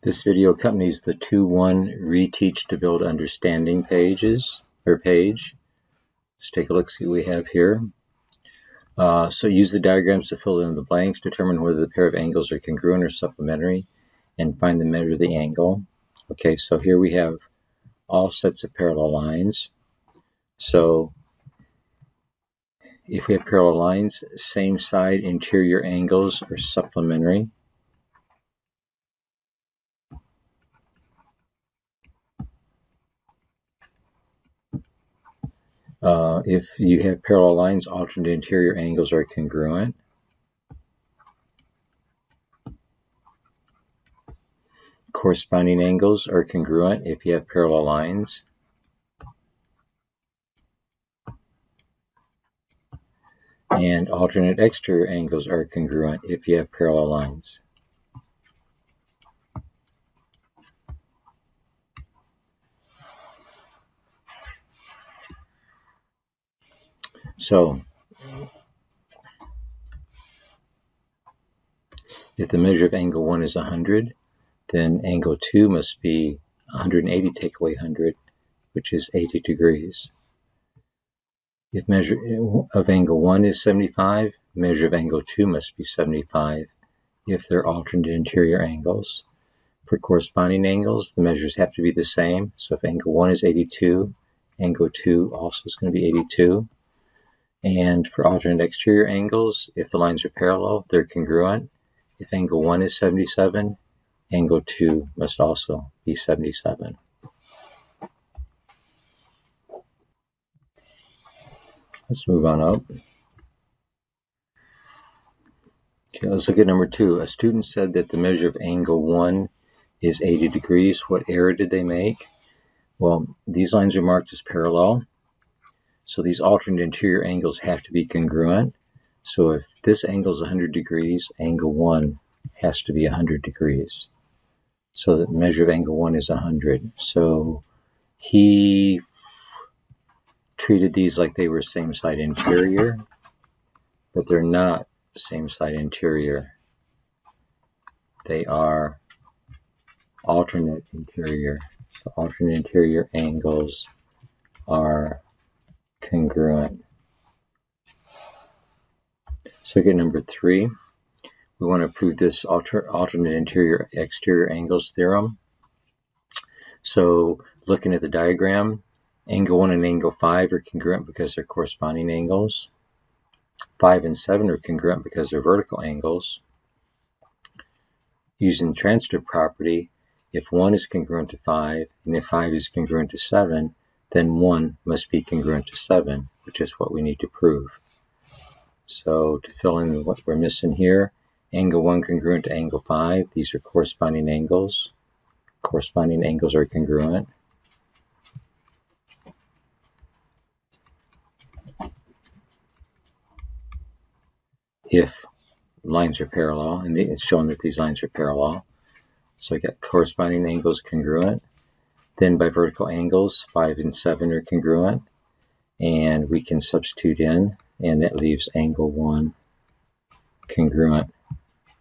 This video accompanies the 2-1 Reteach to Build Understanding page. Let's take a look, see what we have here. So use the diagrams to fill in the blanks, determine whether the pair of angles are congruent or supplementary, and find the measure of the angle. Okay, so here we have all sets of parallel lines. So if we have parallel lines, same side interior angles are supplementary. If you have parallel lines, alternate interior angles are congruent. Corresponding angles are congruent if you have parallel lines. And alternate exterior angles are congruent if you have parallel lines. So, if the measure of angle 1 is 100, then angle 2 must be 180 take away 100, which is 80 degrees. If measure of angle 1 is 75, measure of angle 2 must be 75 if they're alternate interior angles. For corresponding angles, the measures have to be the same. So if angle 1 is 82, angle 2 also is going to be 82. And for alternate exterior angles, if the lines are parallel, they're congruent. If angle 1 is 77, angle 2 must also be 77. Let's move on up. Okay, let's look at number 2. A student said that the measure of angle 1 is 80 degrees. What error did they make? Well, these lines are marked as parallel. So these alternate interior angles have to be congruent. So if this angle is 100 degrees, angle 1 has to be 100 degrees. So the measure of angle 1 is 100. So he treated these like they were same side interior, but they're not same side interior. They are alternate interior. So alternate interior angles are congruent. So look at number 3. We want to prove this alternate interior exterior angles theorem. So looking at the diagram, angle 1 and angle 5 are congruent because they're corresponding angles. 5 and 7 are congruent because they're vertical angles. Using the transitive property, if 1 is congruent to 5 and if 5 is congruent to 7, then 1 must be congruent to 7, which is what we need to prove. So to fill in what we're missing here, angle 1 congruent to angle 5, these are corresponding angles. Corresponding angles are congruent. If lines are parallel, and it's shown that these lines are parallel, so I got corresponding angles congruent. Then by vertical angles, 5 and 7 are congruent, and we can substitute in, and that leaves angle 1 congruent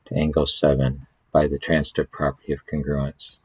to angle 7 by the transitive property of congruence.